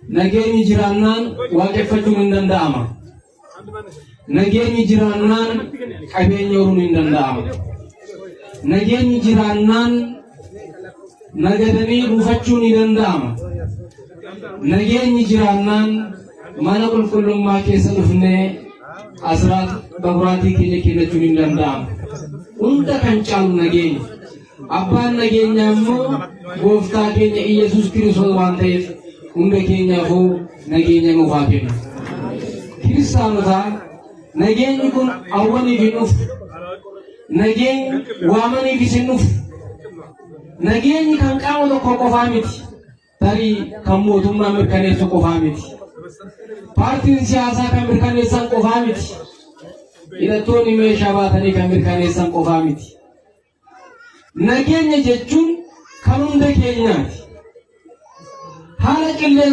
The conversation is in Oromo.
nageenyi jiraannaan waaqeffachuun hin danda'ama. Nageenyi jiraannaan qabeenya horuun hin danda'ama. Nageenyi jiraannaan nagadanii buufachuun hin danda'ama. Nageenyi jiraannaan mana qulqullummaa keessa dhufnee asraat baburaatii keenya kennachuun hin danda'ama. Hunda kan caalu nageenya. Abbaan nageenyaa immoo gooftaa keenya Iyesuus Kiristoos waan ta'eef hunda keenyaafuu nageenya nuuf haa kennu. Kiristaanotaa nageenyi kun awwaniif hin dhufu. Nageenyi waamaniif hin dhufu. Nageenyi kan qaama tokko qofaa miti. Tarii kan mootummaa mirkaneessu qofaa miti. Paartiin siyaasaa kan mirkaneessan qofaa miti. Hidhattoonni meeshaa baatanii kan mirkaneessan qofaa miti. Nageenya jechuun kan hunda keenyaati. Haala qilleensa